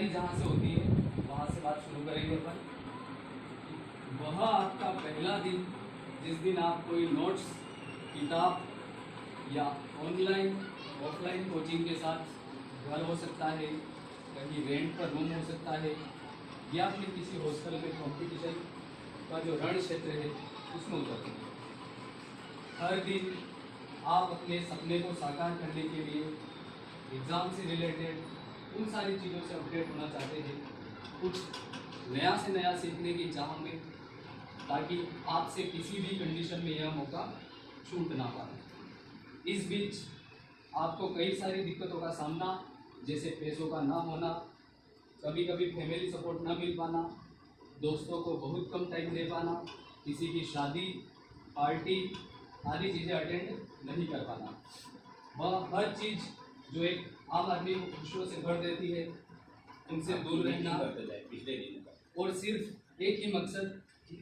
जहाँ से होती है वहाँ से बात शुरू करेंगे अपन। वह आपका पहला दिन जिस दिन आप कोई नोट्स, किताब या ऑनलाइन ऑफलाइन कोचिंग के साथ घर हो सकता है, कहीं रेंट पर रूम हो सकता है, या फिर किसी हॉस्टल में कंपटीशन का जो रण क्षेत्र है उसमें उतरते हैं। हर दिन आप अपने सपने को साकार करने के लिए एग्ज़ाम से रिलेटेड उन सारी चीज़ों से अपडेट होना चाहते हैं, कुछ नया से नया सीखने की चाह में, ताकि आपसे किसी भी कंडीशन में यह मौका छूट ना पाए। इस बीच आपको कई सारी दिक्कतों का सामना, जैसे पैसों का ना होना, कभी कभी फैमिली सपोर्ट ना मिल पाना, दोस्तों को बहुत कम टाइम दे पाना, किसी की शादी पार्टी आदि चीज़ें अटेंड नहीं कर पाना। वह हर चीज़ जो एक आम आदमी को खुशियों से भर देती है, उनसे दूर रहना, और सिर्फ एक ही मकसद,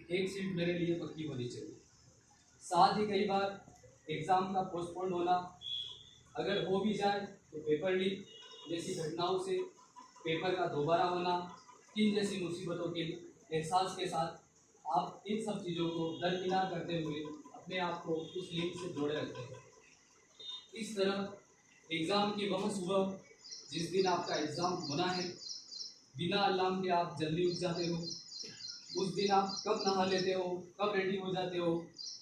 एक सीट मेरे लिए पक्की होनी चाहिए। साथ ही कई बार एग्ज़ाम का पोस्टपोन होना, अगर हो भी जाए तो पेपर लीक जैसी घटनाओं से पेपर का दोबारा होना, इन जैसी मुसीबतों के एहसास के साथ आप इन सब चीज़ों को दरकिनार करते हुए अपने आप को उस लिंक से जोड़े रखते हैं। इस तरह एग्ज़ाम की वह सुबह जिस दिन आपका एग्ज़ाम होना है, बिना अलार्म के आप जल्दी उठ जाते हो, उस दिन आप कब नहा लेते हो, कब रेडी हो जाते हो,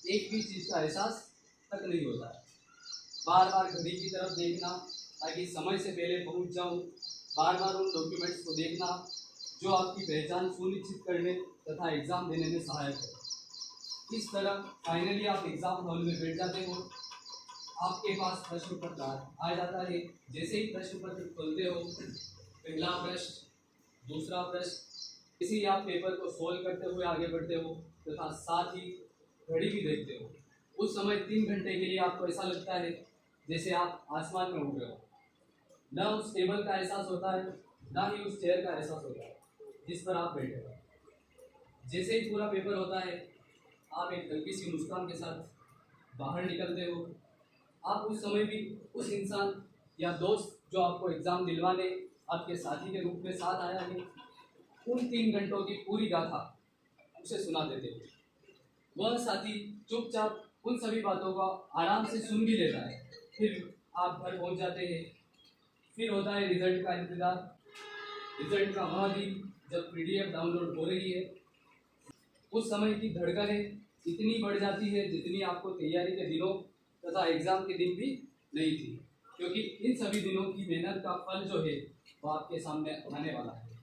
एक भी चीज़ का एहसास तक नहीं होता है। बार बार घड़ी की तरफ देखना ताकि समय से पहले पहुंच जाऊं, बार बार उन डॉक्यूमेंट्स को देखना जो आपकी पहचान सुनिश्चित करने तथा एग्ज़ाम देने में सहायक है। इस तरह फाइनली आप एग्ज़ाम हॉल में बैठ जाते हो, आपके पास प्रश्न पत्र आ जाता है। जैसे ही प्रश्न पत्र खोलते हो, पहला प्रश्न, दूसरा प्रश्न, इसी ही आप पेपर को सोल्व करते हुए आगे बढ़ते हो तथा साथ ही घड़ी भी देखते हो। उस समय 3 घंटे के लिए आपको ऐसा लगता है जैसे आप आसमान में उड़ रहे हो। न उस टेबल का एहसास होता है, ना ही उस चेयर का एहसास होता है जिस पर आप बैठे हो। जैसे ही पूरा पेपर होता है, आप एक हल्की सी मुस्कान के साथ बाहर निकलते हो। आप उस समय भी उस इंसान या दोस्त जो आपको एग्ज़ाम दिलवाने आपके साथी के रूप में साथ आया है, उन 3 घंटों की पूरी गाथा उसे सुना देते हो। वह साथी चुपचाप उन सभी बातों को आराम से सुन भी लेता है। फिर आप घर पहुंच जाते हैं। फिर होता है रिजल्ट का इंतज़ार। रिजल्ट का वह दिन जब PDF डाउनलोड हो रही है, उस समय की धड़कनें इतनी बढ़ जाती है जितनी आपको तैयारी के दिनों तथा एग्ज़ाम के दिन भी नहीं थी, क्योंकि इन सभी दिनों की मेहनत का फल जो है वो आपके सामने आने वाला है।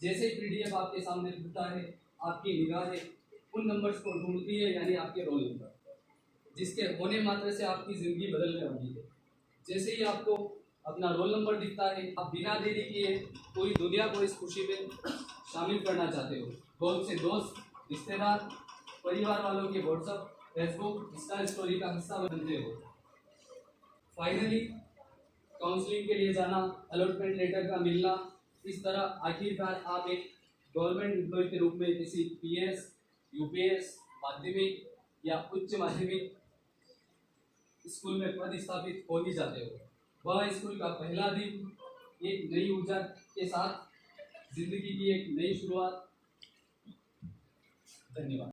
जैसे ही PDF आपके सामने खुलता है, आपकी निगाहें उन नंबर्स को ढूंढती है, यानी आपके रोल नंबर, जिसके होने मात्र से आपकी ज़िंदगी बदलने वाली है। जैसे ही आपको अपना रोल नंबर दिखता है, आप बिना देरी किए पूरी दुनिया को इस खुशी में शामिल करना चाहते हो। बहुत से दोस्त, रिश्तेदार, परिवार वालों के व्हाट्सएप, फेसबुक, इंस्टा स्टोरी का हिस्सा बनते हो। फाइनली काउंसलिंग के लिए जाना, अलॉटमेंट लेटर का मिलना, इस तरह आखिरकार आप एक गवर्नमेंट एम्प्लॉय के रूप में किसी PS, UPS, माध्यमिक या उच्च माध्यमिक स्कूल में पद स्थापित हो ही जाते हो। वह स्कूल का पहला दिन एक नई ऊर्जा के साथ, जिंदगी की एक नई शुरुआत। धन्यवाद।